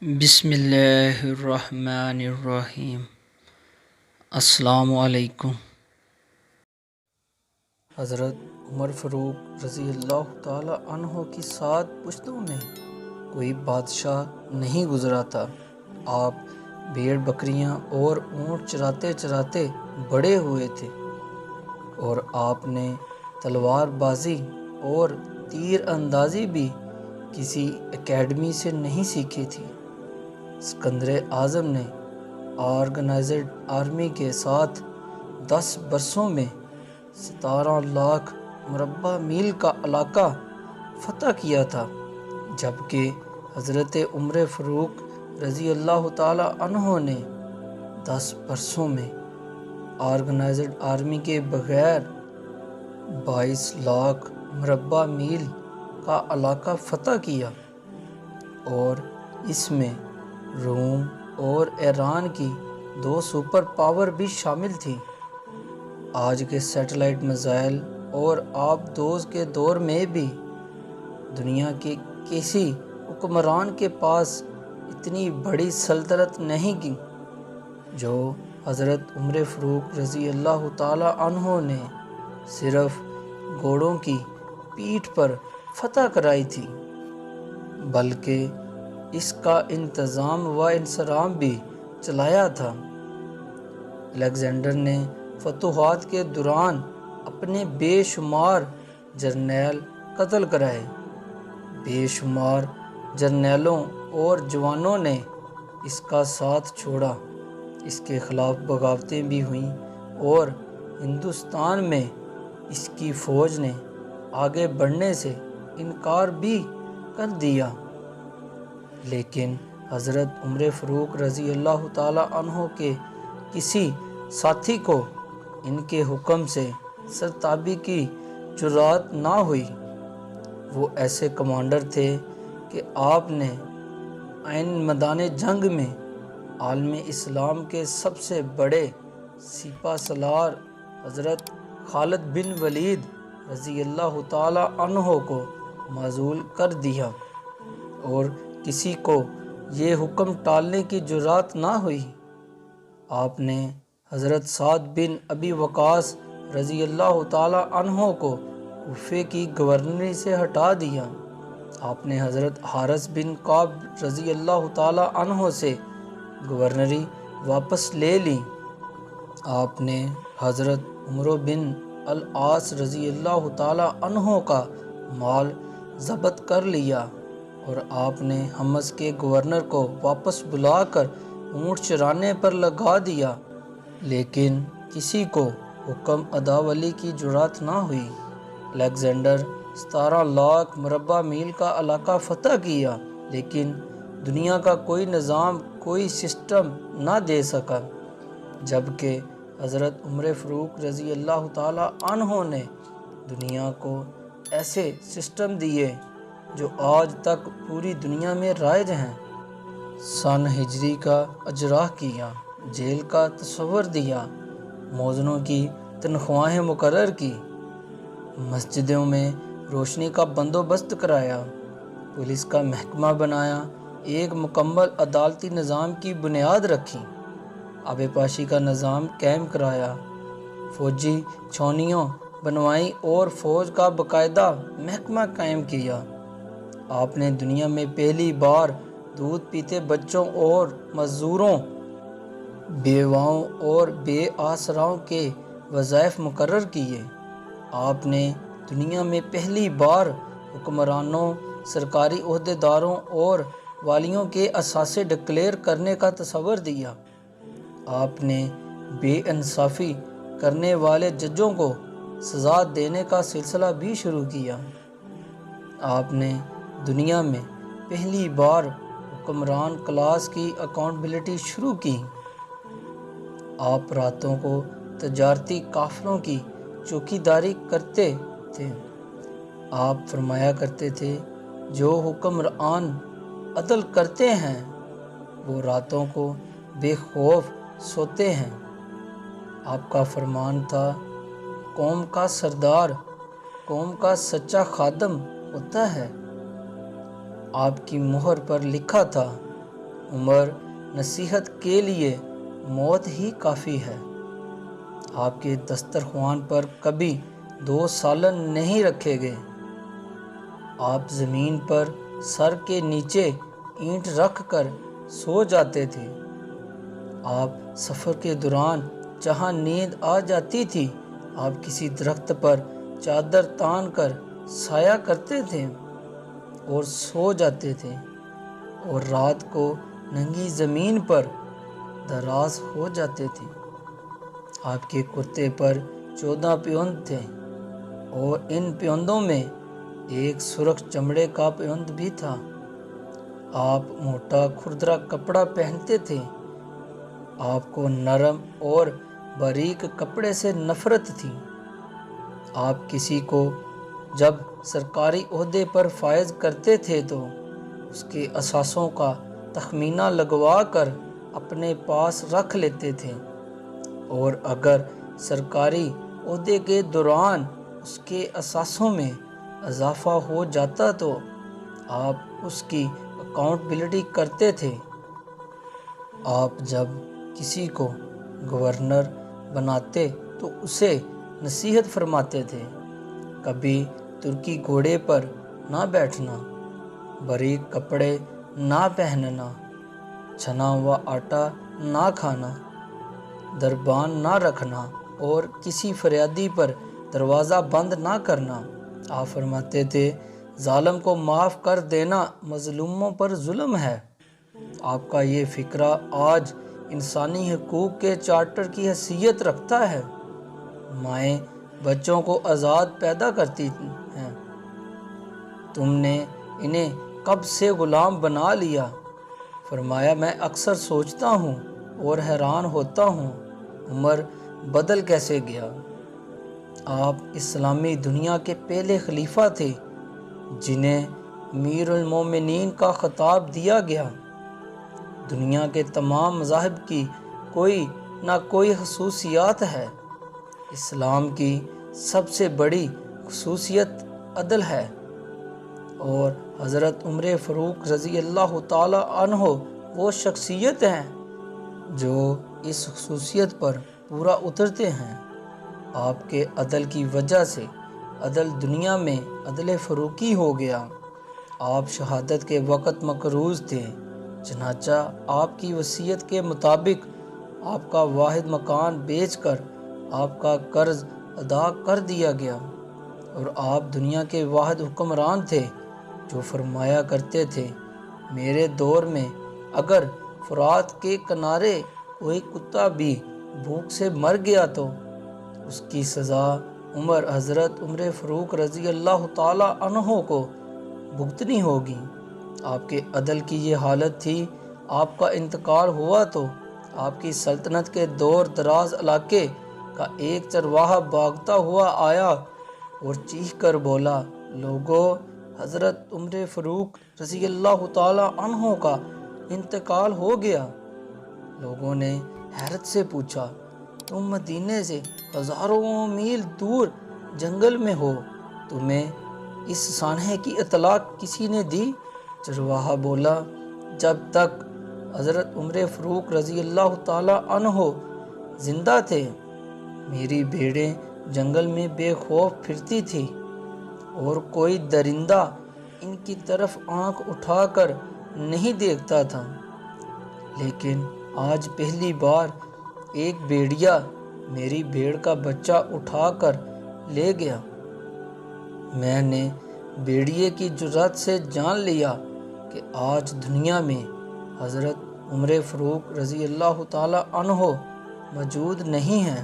بسم اللہ الرحمن الرحیم۔ السلام علیکم۔ حضرت عمر فاروق رضی اللہ تعالی عنہ کی 7 پشتوں میں کوئی بادشاہ نہیں گزرا تھا۔ آپ بھیڑ بکریاں اور اونٹ چراتے چراتے بڑے ہوئے تھے، اور آپ نے تلوار بازی اور تیر اندازی بھی کسی اکیڈمی سے نہیں سیکھی تھی۔ اسکندر اعظم نے آرگنائزڈ آرمی کے ساتھ 10 برسوں میں 17 لاکھ مربع میل کا علاقہ فتح کیا تھا، جبکہ حضرت عمر فاروق رضی اللہ تعالی عنہ نے 10 برسوں میں آرگنائزڈ آرمی کے بغیر 22 لاکھ مربع میل کا علاقہ فتح کیا، اور اس میں روم اور ایران کی 2 سپر پاور بھی شامل تھی۔ آج کے سیٹلائٹ میزائل اور آبدوز کے دور میں بھی دنیا کے کسی حکمران کے پاس اتنی بڑی سلطنت نہیں کی جو حضرت عمر فاروق رضی اللہ تعالی عنہ نے صرف گھوڑوں کی پیٹھ پر فتح کرائی تھی، بلکہ اس کا انتظام و انصرام بھی چلایا تھا۔ الیگزینڈر نے فتوحات کے دوران اپنے بے شمار جرنیل قتل کرائے۔ بے شمار جرنیلوں اور جوانوں نے اس کا ساتھ چھوڑا، اس کے خلاف بغاوتیں بھی ہوئیں، اور ہندوستان میں اس کی فوج نے آگے بڑھنے سے انکار بھی کر دیا، لیکن حضرت عمر فاروق رضی اللہ تعالی عنہ کے کسی ساتھی کو ان کے حکم سے سرتابی کی جرأت نہ ہوئی۔ وہ ایسے کمانڈر تھے کہ آپ نے عین میدان جنگ میں عالم اسلام کے سب سے بڑے سپہ سالار حضرت خالد بن ولید رضی اللہ تعالی عنہ کو معزول کر دیا، اور کسی کو یہ حکم ٹالنے کی جرأت نہ ہوئی۔ آپ نے حضرت سعد بن ابی وقاص رضی اللہ تعالی عنہ کو کوفے کی گورنری سے ہٹا دیا۔ آپ نے حضرت حارث بن کعب رضی اللہ تعالی عنہ سے گورنری واپس لے لی۔ آپ نے حضرت عمرو بن العاص رضی اللہ تعالی عنہ کا مال ضبط کر لیا، اور آپ نے حمص کے گورنر کو واپس بلا کر اونٹ چرانے پر لگا دیا، لیکن کسی کو حکم ادا-ولی کی جرأت نہ ہوئی۔ الیگزینڈر 17 لاکھ مربع میل کا علاقہ فتح کیا، لیکن دنیا کا کوئی نظام، کوئی سسٹم نہ دے سکا، جبکہ حضرت عمر فاروق رضی اللہ تعالی عنہ نے دنیا کو ایسے سسٹم دیے جو آج تک پوری دنیا میں رائج ہیں۔ سن ہجری کا اجراء کیا، جیل کا تصور دیا، مؤذنوں کی تنخواہیں مقرر کی، مسجدوں میں روشنی کا بندوبست کرایا، پولیس کا محکمہ بنایا، ایک مکمل عدالتی نظام کی بنیاد رکھی، آب پاشی کا نظام قائم کرایا، فوجی چھاؤنیاں بنوائیں اور فوج کا باقاعدہ محکمہ قائم کیا۔ آپ نے دنیا میں پہلی بار دودھ پیتے بچوں اور معذوروں، بیواؤں اور بے آسراؤں کے وظائف مقرر کیے۔ آپ نے دنیا میں پہلی بار حکمرانوں، سرکاری عہدیداروں اور والیوں کے اثاثے ڈکلیئر کرنے کا تصور دیا۔ آپ نے بے انصافی کرنے والے ججوں کو سزا دینے کا سلسلہ بھی شروع کیا۔ آپ نے دنیا میں پہلی بار حکمران کلاس کی اکاؤنٹیبلٹی شروع کی۔ آپ راتوں کو تجارتی قافلوں کی چوکیداری کرتے تھے۔ آپ فرمایا کرتے تھے، جو حکمران عدل کرتے ہیں وہ راتوں کو بے خوف سوتے ہیں۔ آپ کا فرمان تھا، قوم کا سردار قوم کا سچا خادم ہوتا ہے۔ آپ کی مہر پر لکھا تھا، عمر نصیحت کے لیے موت ہی کافی ہے۔ آپ کے دسترخوان پر کبھی 2 سالن نہیں رکھے گئے۔ آپ زمین پر سر کے نیچے اینٹ رکھ کر سو جاتے تھے۔ آپ سفر کے دوران جہاں نیند آ جاتی تھی، آپ کسی درخت پر چادر تان کر سایہ کرتے تھے اور سو جاتے تھے، اور رات کو ننگی زمین پر دراز ہو جاتے تھے۔ آپ کے کرتے پر 14 پیوند تھے، اور ان پیوندوں میں ایک سرخ چمڑے کا پیوند بھی تھا۔ آپ موٹا کھردرا کپڑا پہنتے تھے۔ آپ کو نرم اور باریک کپڑے سے نفرت تھی۔ آپ کسی کو جب سرکاری عہدے پر فائز کرتے تھے تو اس کے اثاثوں کا تخمینہ لگوا کر اپنے پاس رکھ لیتے تھے، اور اگر سرکاری عہدے کے دوران اس کے اثاثوں میں اضافہ ہو جاتا تو آپ اس کی اکاؤنٹیبلٹی کرتے تھے۔ آپ جب کسی کو گورنر بناتے تو اسے نصیحت فرماتے تھے، کبھی ترکی گھوڑے پر نہ بیٹھنا، باریک کپڑے نہ پہننا، چھنا ہوا آٹا نہ کھانا، دربان نہ رکھنا، اور کسی فریادی پر دروازہ بند نہ کرنا۔ آپ فرماتے تھے، ظالم کو معاف کر دینا مظلوموں پر ظلم ہے۔ آپ کا یہ فقرہ آج انسانی حقوق کے چارٹر کی حیثیت رکھتا ہے۔ مائیں بچوں کو آزاد پیدا کرتی ہیں، تم نے انہیں کب سے غلام بنا لیا؟ فرمایا، میں اکثر سوچتا ہوں اور حیران ہوتا ہوں، عمر بدل کیسے گیا؟ آپ اسلامی دنیا کے پہلے خلیفہ تھے جنہیں امیر المومنین کا خطاب دیا گیا۔ دنیا کے تمام مذاہب کی کوئی نہ کوئی خصوصیات ہے۔ اسلام کی سب سے بڑی خصوصیت عدل ہے، اور حضرت عمر فاروق رضی اللہ تعالی عنہ وہ شخصیت ہیں جو اس خصوصیت پر پورا اترتے ہیں۔ آپ کے عدل کی وجہ سے عدل دنیا میں عدل فاروقی ہو گیا۔ آپ شہادت کے وقت مقروض تھے، چنانچہ آپ کی وصیت کے مطابق آپ کا واحد مکان بیچ کر آپ کا قرض ادا کر دیا گیا، اور آپ دنیا کے واحد حکمران تھے جو فرمایا کرتے تھے، میرے دور میں اگر فرات کے کنارے کوئی کتا بھی بھوک سے مر گیا تو اس کی سزا حضرت عمر فاروق رضی اللہ تعالی عنہ کو بھگتنی ہوگی۔ آپ کے عدل کی یہ حالت تھی۔ آپ کا انتقال ہوا تو آپ کی سلطنت کے دور دراز علاقے کا ایک چرواہا بھاگتا ہوا آیا اور چیخ کر بولا، لوگو، حضرت عمر فاروق رضی اللہ تعالی عنہ کا انتقال ہو گیا۔ لوگوں نے حیرت سے پوچھا، تم مدینے سے ہزاروں میل دور جنگل میں ہو، تمہیں اس سانحے کی اطلاع کسی نے دی؟ چرواہا بولا، جب تک حضرت عمر فاروق رضی اللہ تعالی عنہ زندہ تھے، میری بھیڑیں جنگل میں بے خوف پھرتی تھی، اور کوئی درندہ ان کی طرف آنکھ اٹھا کر نہیں دیکھتا تھا، لیکن آج پہلی بار ایک بھیڑیا میری بھیڑ کا بچہ اٹھا کر لے گیا۔ میں نے بھیڑیے کی جرات سے جان لیا کہ آج دنیا میں حضرت عمر فاروق رضی اللہ تعالی عنہ موجود نہیں ہیں۔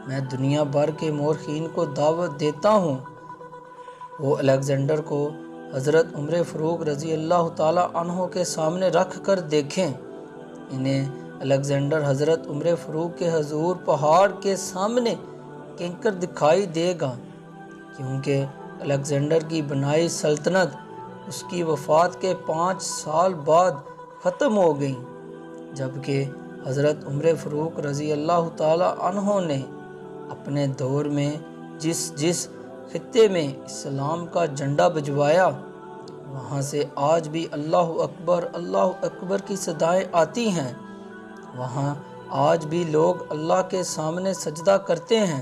میں دنیا بھر کے مورخین کو دعوت دیتا ہوں، وہ الیگزینڈر کو حضرت عمر فاروق رضی اللہ تعالی عنہ کے سامنے رکھ کر دیکھیں۔ انہیں الیگزینڈر حضرت عمر فاروق کے حضور پہاڑ کے سامنے کنکر دکھائی دے گا، کیونکہ الیگزینڈر کی بنائی سلطنت اس کی وفات کے 5 سال بعد ختم ہو گئی، جبکہ حضرت عمر فاروق رضی اللہ تعالی عنہ نے اپنے دور میں جس خطے میں اسلام کا جھنڈا بجھوایا، وہاں سے آج بھی اللہ اکبر کی صدائیں آتی ہیں۔ وہاں آج بھی لوگ اللہ کے سامنے سجدہ کرتے ہیں۔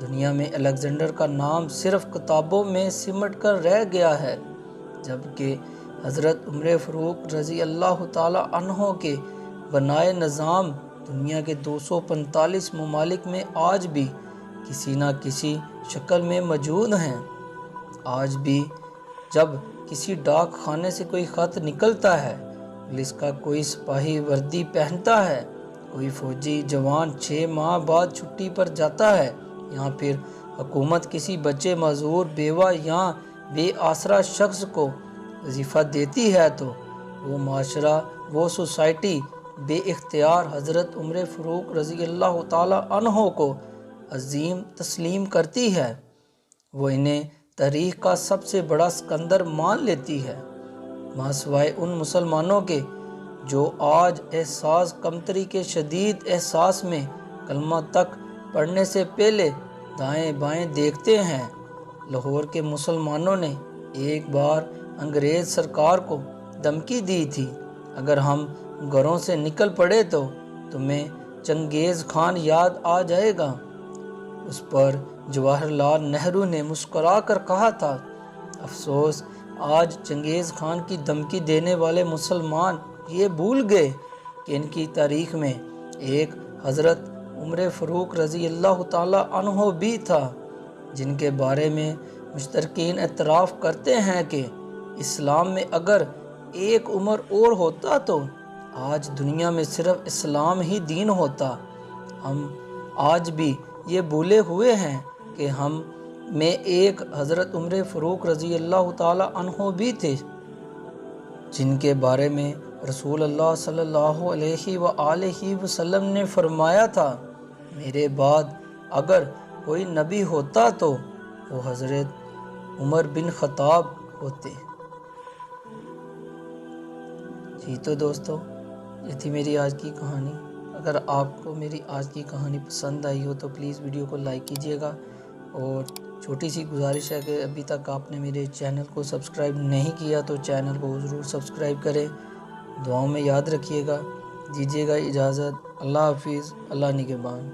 دنیا میں الیگزینڈر کا نام صرف کتابوں میں سمٹ کر رہ گیا ہے، جبکہ حضرت عمر فاروق رضی اللہ تعالی عنہ کے بنائے نظام دنیا کے 245 ممالک میں آج بھی کسی نہ کسی شکل میں موجود ہیں۔ آج بھی جب کسی ڈاک خانے سے کوئی خط نکلتا ہے، پولیس کا کوئی سپاہی وردی پہنتا ہے، کوئی فوجی جوان 6 ماہ بعد چھٹی پر جاتا ہے، یا پھر حکومت کسی بچے معذور، بیوہ یا بے آسرا شخص کو وظیفہ دیتی ہے، تو وہ معاشرہ، وہ سوسائٹی بے اختیار حضرت عمر فاروق رضی اللہ تعالی عنہ کو عظیم تسلیم کرتی ہے۔ وہ انہیں تاریخ کا سب سے بڑا سکندر مان لیتی ہے، ماں سوائے ان مسلمانوں کے جو آج احساس کمتری کے شدید احساس میں کلمہ تک پڑھنے سے پہلے دائیں بائیں دیکھتے ہیں۔ لاہور کے مسلمانوں نے ایک بار انگریز سرکار کو دھمکی دی تھی، اگر ہم گھروں سے نکل پڑے تو تمہیں چنگیز خان یاد آ جائے گا۔ اس پر جواہر لال نہرو نے مسکرا کر کہا تھا، افسوس آج چنگیز خان کی دھمکی دینے والے مسلمان یہ بھول گئے کہ ان کی تاریخ میں ایک حضرت عمر فاروق رضی اللہ تعالی عنہ بھی تھا، جن کے بارے میں مشترکین اعتراف کرتے ہیں کہ اسلام میں اگر ایک عمر اور ہوتا تو آج دنیا میں صرف اسلام ہی دین ہوتا۔ ہم آج بھی یہ بھولے ہوئے ہیں کہ ہم میں ایک حضرت عمر فاروق رضی اللہ تعالی عنہ بھی تھے، جن کے بارے میں رسول اللہ صلی اللہ علیہ وآلہ وسلم نے فرمایا تھا، میرے بعد اگر کوئی نبی ہوتا تو وہ حضرت عمر بن خطاب ہوتے۔ جی تو دوستو، یہ تھی میری آج کی کہانی۔ اگر آپ کو میری آج کی کہانی پسند آئی ہو تو پلیز ویڈیو کو لائک کیجیے گا، اور چھوٹی سی گزارش ہے کہ ابھی تک آپ نے میرے چینل کو سبسکرائب نہیں کیا تو چینل کو ضرور سبسکرائب کریں۔ دعاؤں میں یاد رکھیے گا۔ دیجیے گا اجازت۔ اللہ حافظ۔ اللہ نگہبان۔